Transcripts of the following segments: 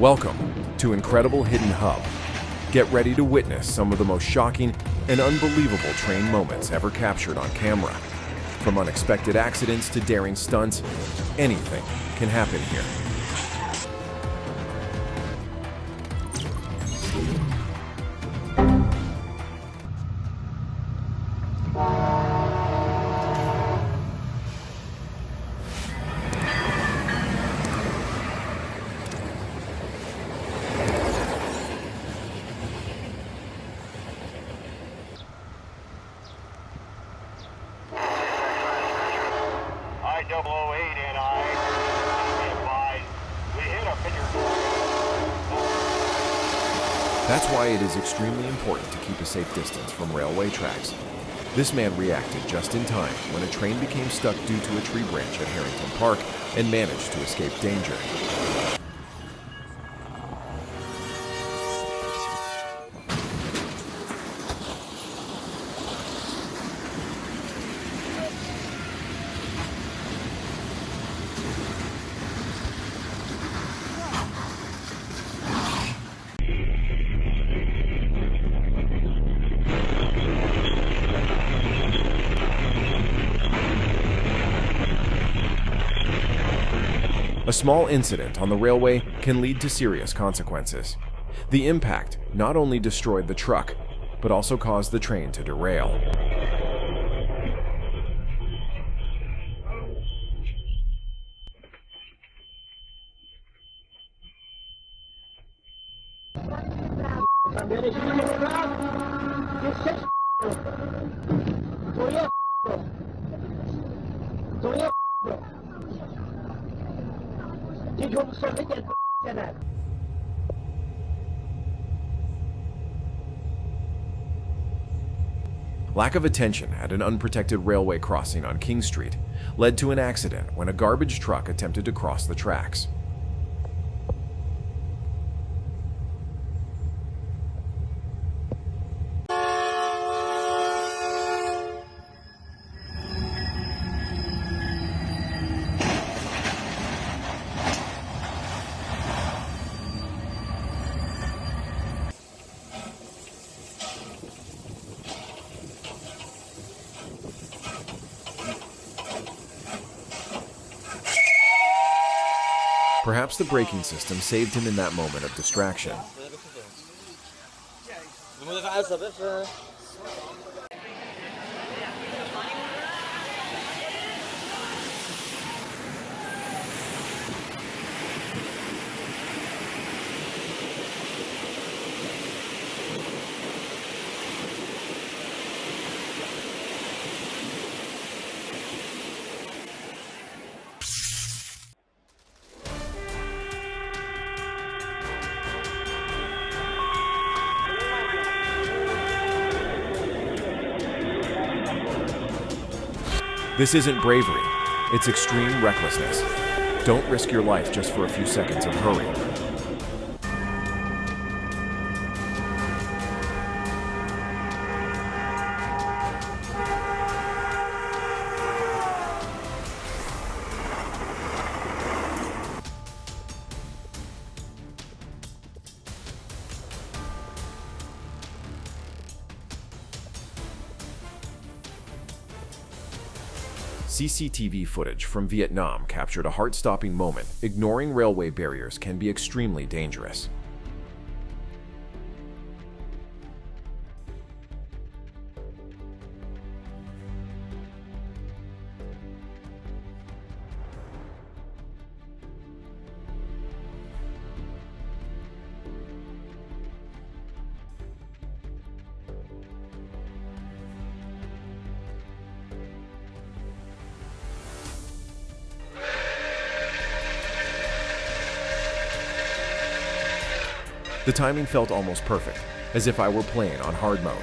Welcome to Incredible Hidden Hub. Get ready to witness some of the most shocking and unbelievable train moments ever captured on camera. From unexpected accidents to daring stunts, anything can happen here. I-008 and I be advised, we hit a figure. That's why it is extremely important to keep a safe distance from railway tracks. This man reacted just in time when a train became stuck due to a tree branch at Harrington Park and managed to escape danger. A small incident on the railway can lead to serious consequences. The impact not only destroyed the truck, but also caused the train to derail. Lack of attention at an unprotected railway crossing on King Street led to an accident when a garbage truck attempted to cross the tracks. Perhaps the braking system saved him in that moment of distraction. This isn't bravery, it's extreme recklessness. Don't risk your life just for a few seconds of hurry. CCTV footage from Vietnam captured a heart-stopping moment. Ignoring railway barriers can be extremely dangerous. The timing felt almost perfect, as if I were playing on hard mode.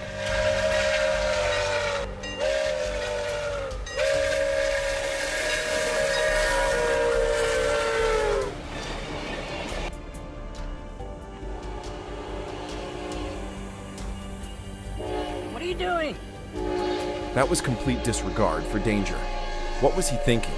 What are you doing? That was complete disregard for danger. What was he thinking?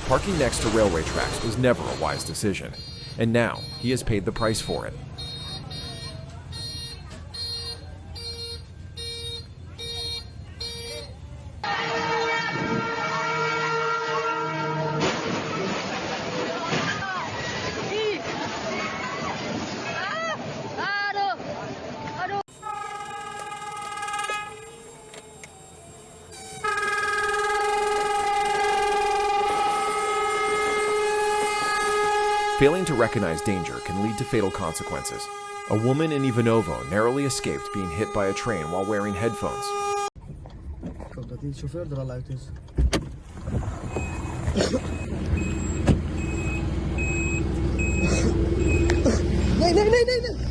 Parking next to railway tracks was never a wise decision, and now he has paid the price for it. Failing to recognize danger can lead to fatal consequences. A woman in Ivanovo narrowly escaped being hit by a train while wearing headphones. Dat die chauffeur er al uit is. Nee, nee, nee, nee, nee!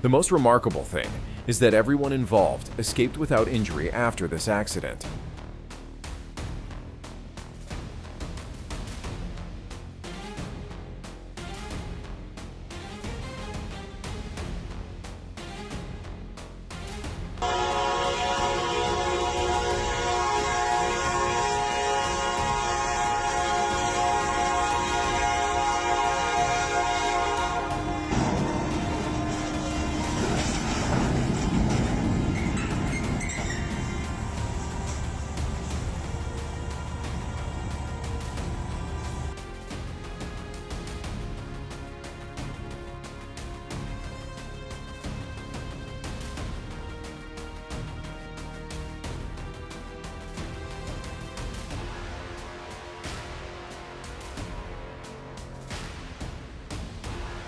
The most remarkable thing is that everyone involved escaped without injury after this accident.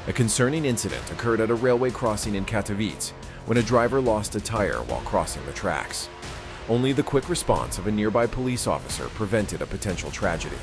A concerning incident occurred at a railway crossing in Katowice when a driver lost a tire while crossing the tracks. Only the quick response of a nearby police officer prevented a potential tragedy.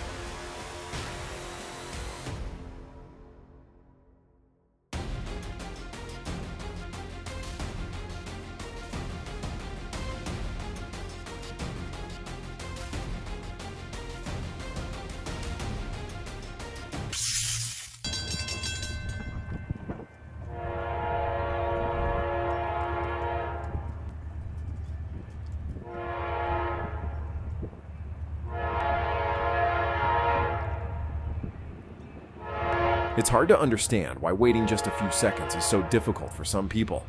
It's hard to understand why waiting just a few seconds is so difficult for some people.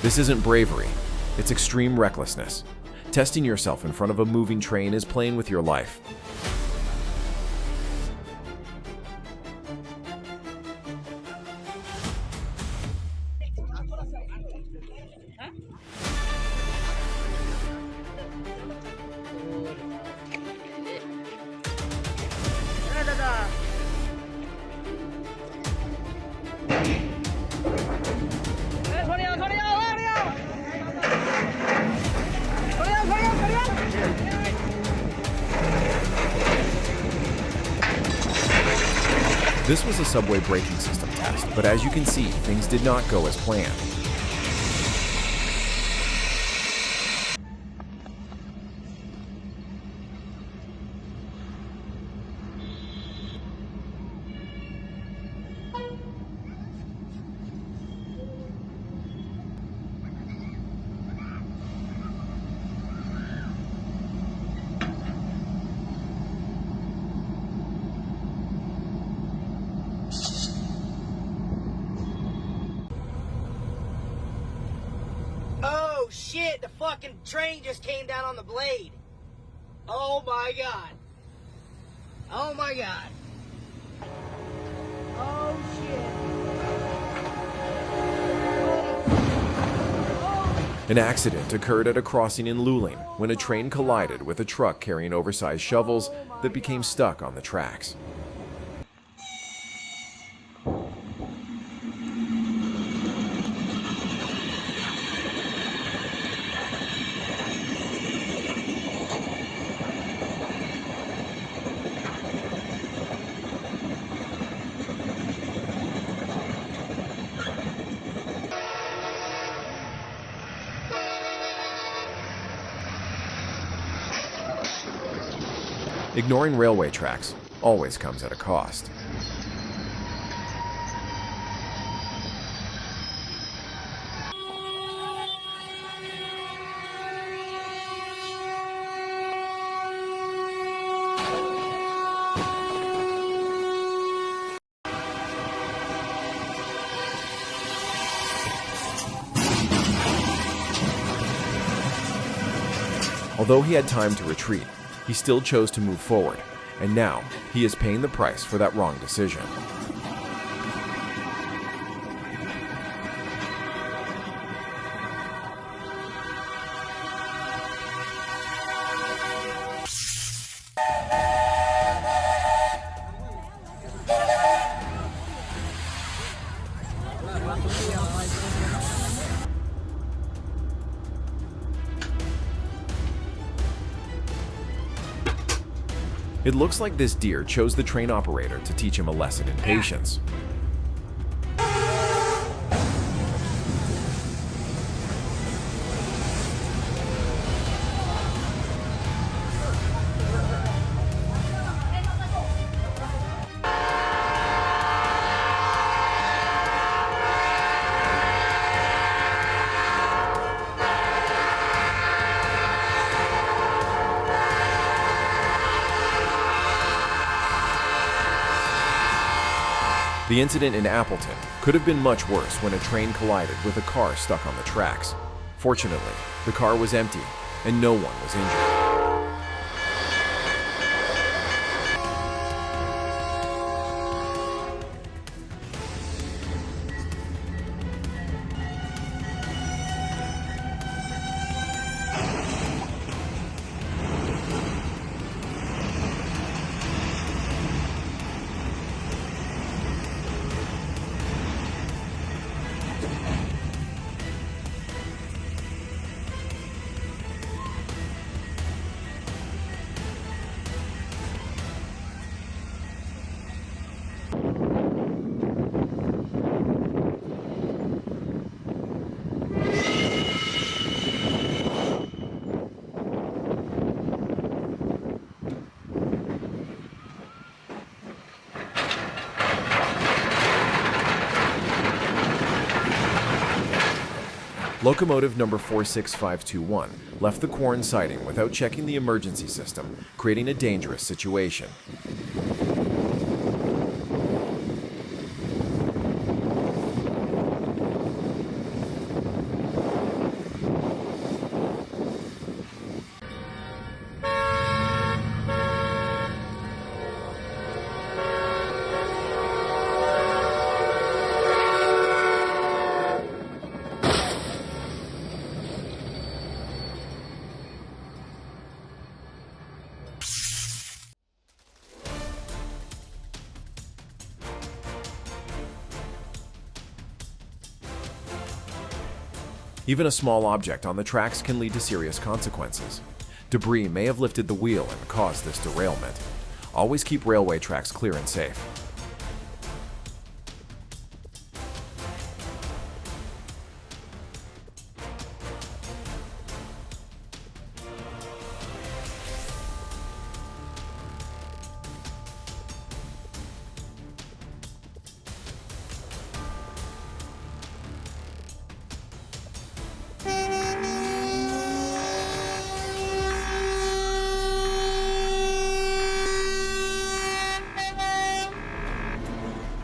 This isn't bravery, it's extreme recklessness. Testing yourself in front of a moving train is playing with your life. This was a subway braking system test, but as you can see, things did not go as planned. Oh shit, the fucking train just came down on the blade. Oh my god. Oh my god. Oh shit. An accident occurred at a crossing in Luling when a train collided with a truck carrying oversized shovels that became stuck on the tracks. Ignoring railway tracks always comes at a cost. Although he had time to retreat, he still chose to move forward, and now he is paying the price for that wrong decision. It looks like this deer chose the train operator to teach him a lesson in patience. The incident in Appleton could have been much worse when a train collided with a car stuck on the tracks. Fortunately, the car was empty and no one was injured. Locomotive number 46521 left the Quorn siding without checking the emergency system, creating a dangerous situation. Even a small object on the tracks can lead to serious consequences. Debris may have lifted the wheel and caused this derailment. Always keep railway tracks clear and safe.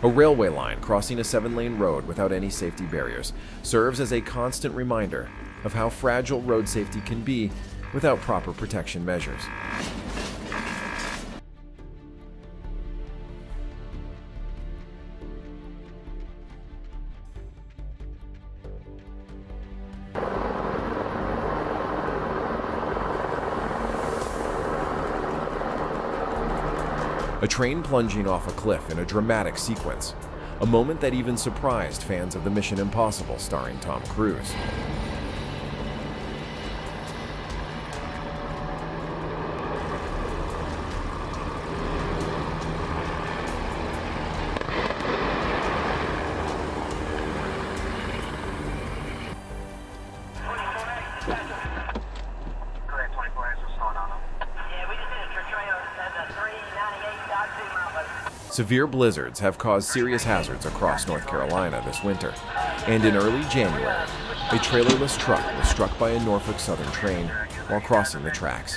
A railway line crossing a 7-lane road without any safety barriers serves as a constant reminder of how fragile road safety can be without proper protection measures. A train plunging off a cliff in a dramatic sequence, a moment that even surprised fans of the Mission Impossible starring Tom Cruise. Correct, 24 hours, what's going on? Yeah, we just did a trailer that Severe blizzards have caused serious hazards across North Carolina this winter, and in early January, a trailerless truck was struck by a Norfolk Southern train while crossing the tracks.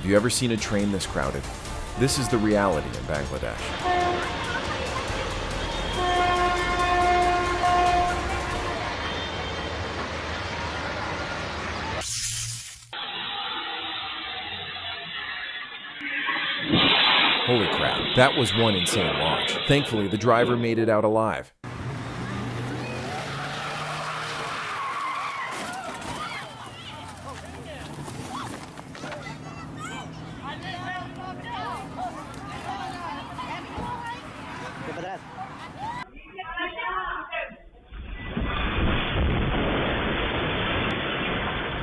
Have you ever seen a train this crowded? This is the reality in Bangladesh. Holy crap, that was one insane launch. Thankfully, the driver made it out alive.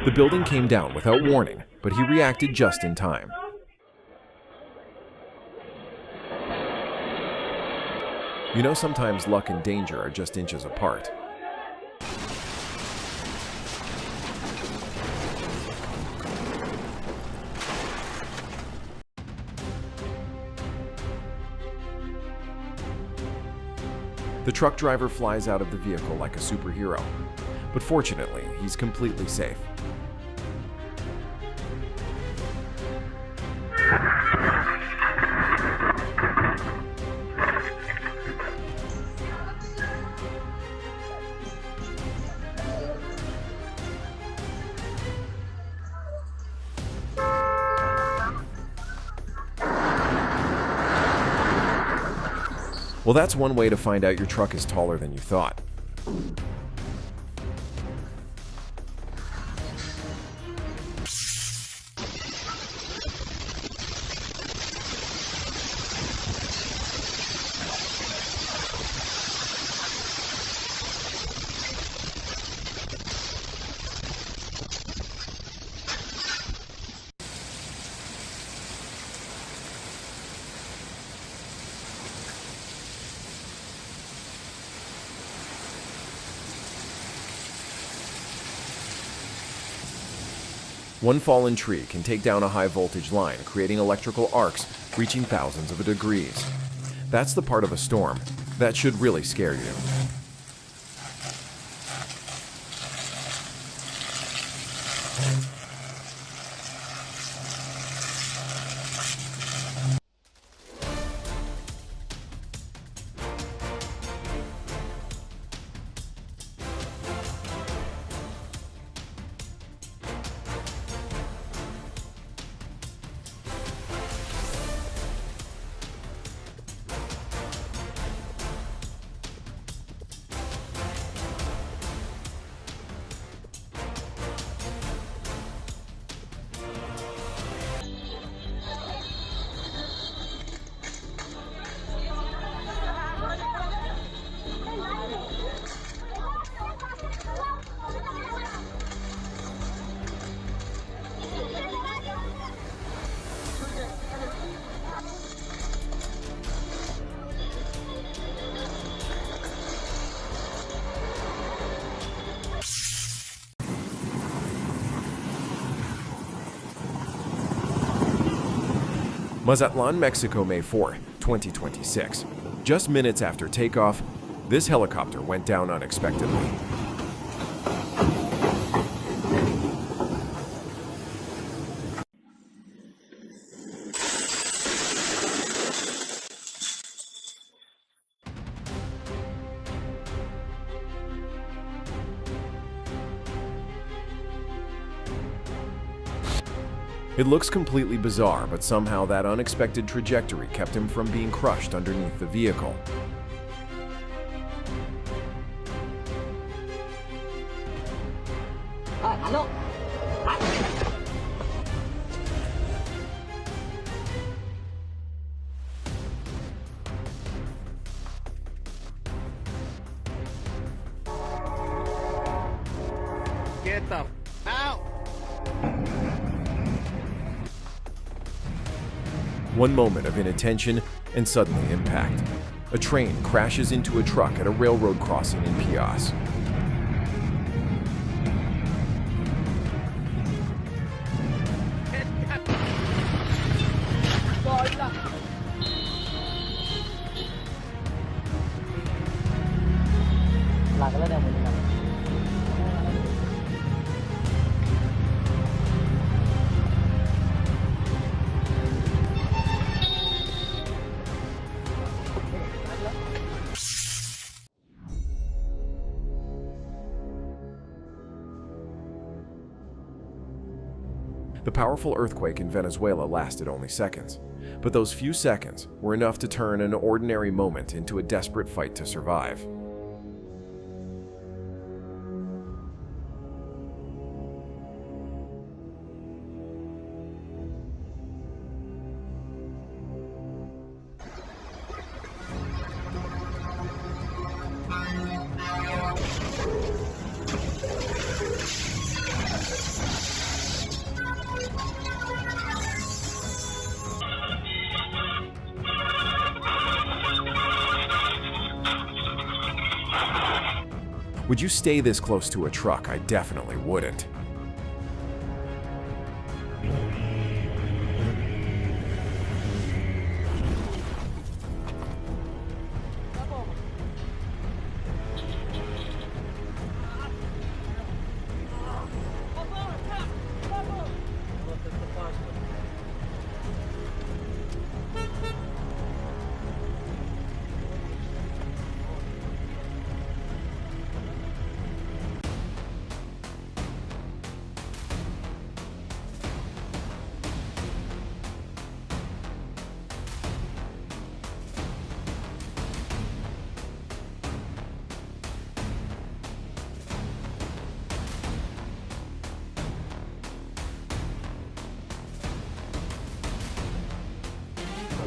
The building came down without warning, but he reacted just in time. You know, sometimes luck and danger are just inches apart. The truck driver flies out of the vehicle like a superhero, but fortunately, he's completely safe. Well, that's one way to find out your truck is taller than you thought. One fallen tree can take down a high-voltage line, creating electrical arcs reaching thousands of degrees. That's the part of a storm that should really scare you. Mazatlan, Mexico, May 4, 2026. Just minutes after takeoff, this helicopter went down unexpectedly. It looks completely bizarre, but somehow that unexpected trajectory kept him from being crushed underneath the vehicle. Get the out! One moment of inattention and suddenly impact. A train crashes into a truck at a railroad crossing in Pias. The powerful earthquake in Venezuela lasted only seconds, but those few seconds were enough to turn an ordinary moment into a desperate fight to survive. Would you stay this close to a truck? I definitely wouldn't.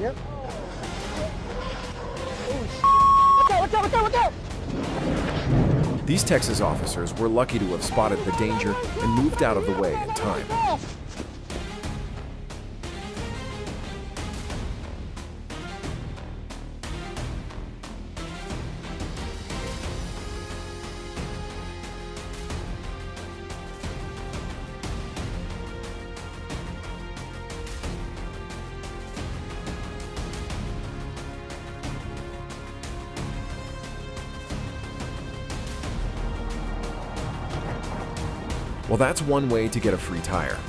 Yep. Oh, watch out, watch out, watch out, watch out! These Texas officers were lucky to have spotted the danger and moved out of the way in time. Well, that's one way to get a free tire.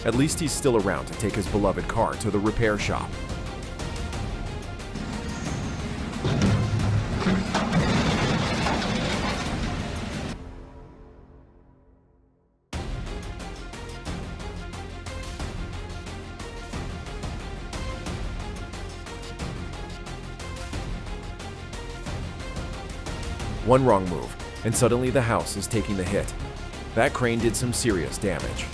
At least he's still around to take his beloved car to the repair shop. One wrong move, and suddenly the house is taking the hit. That crane did some serious damage.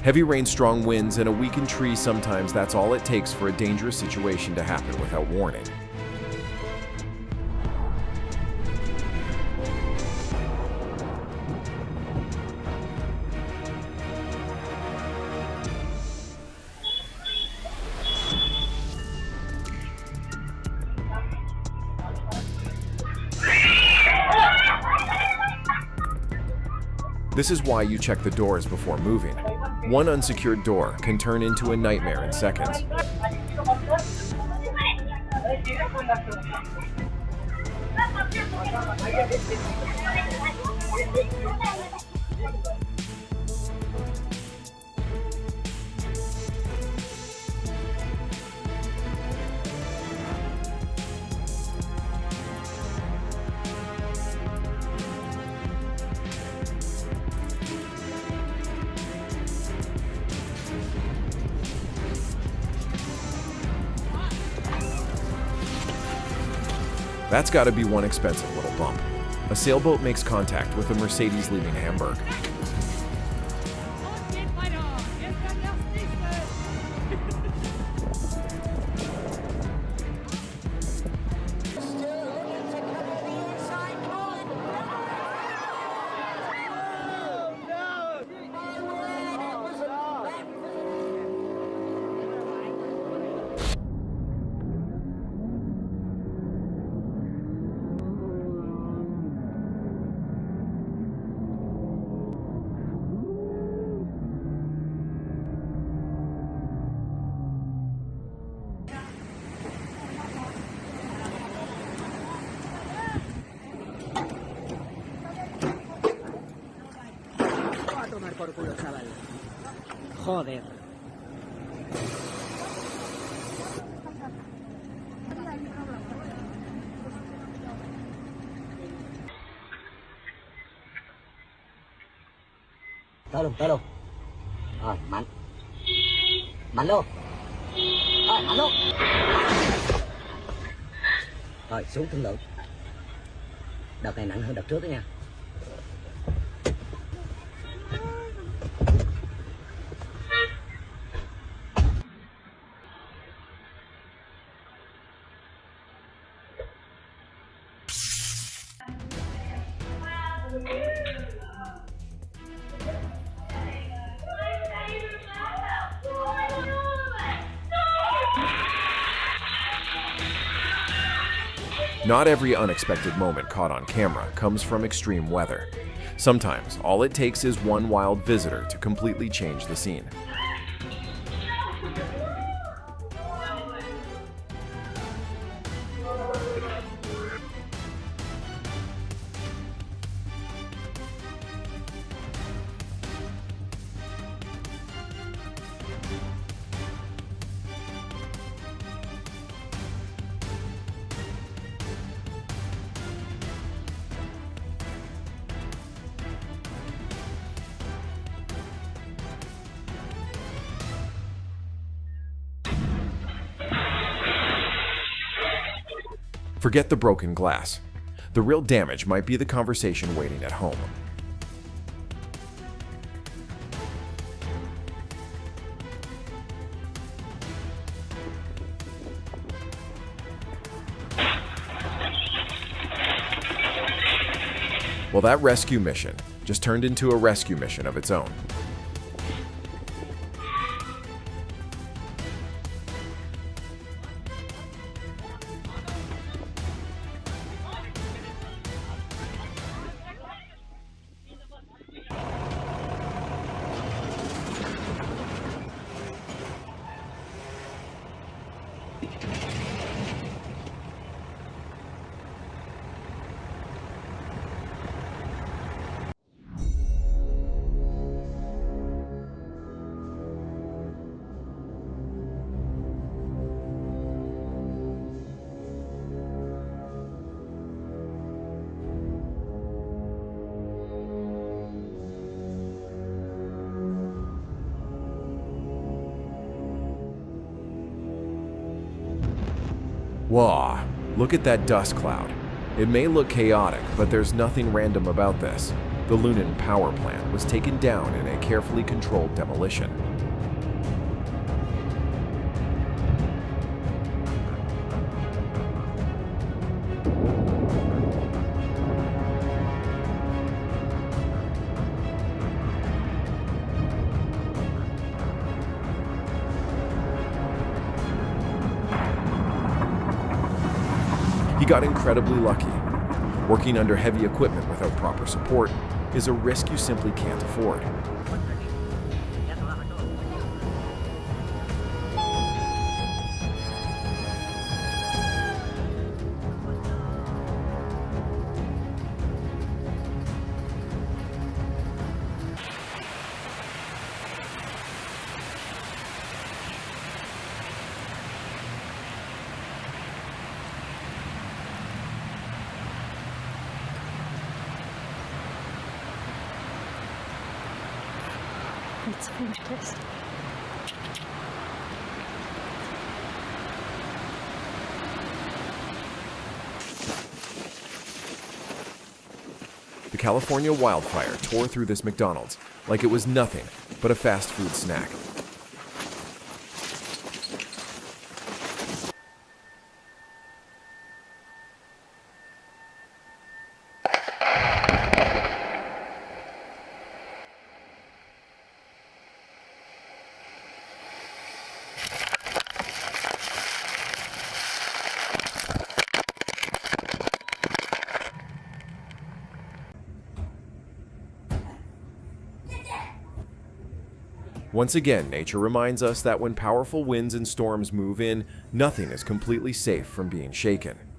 Heavy rain, strong winds, and a weakened tree, sometimes that's all it takes for a dangerous situation to happen without warning. This is why you check the doors before moving. One unsecured door can turn into a nightmare in seconds. That's got to be one expensive little bump. A sailboat makes contact with a Mercedes leaving Hamburg. Por culo, chaval. Joder. Tới luôn. Rồi, mạnh. Mạnh luôn. Rồi, mạnh luôn. Rồi, xuống thương lượng. Đợt này nặng hơn đợt trước đó nha. Not every unexpected moment caught on camera comes from extreme weather. Sometimes, all it takes is one wild visitor to completely change the scene. Forget the broken glass. The real damage might be the conversation waiting at home. Well, that rescue mission just turned into a rescue mission of its own. Whoa, look at that dust cloud. It may look chaotic, but there's nothing random about this. The Lunin power plant was taken down in a carefully controlled demolition. He got incredibly lucky. Working under heavy equipment without proper support, is a risk you simply can't afford. It's French toast. The California wildfire tore through this McDonald's like it was nothing but a fast food snack. Once again, nature reminds us that when powerful winds and storms move in, nothing is completely safe from being shaken.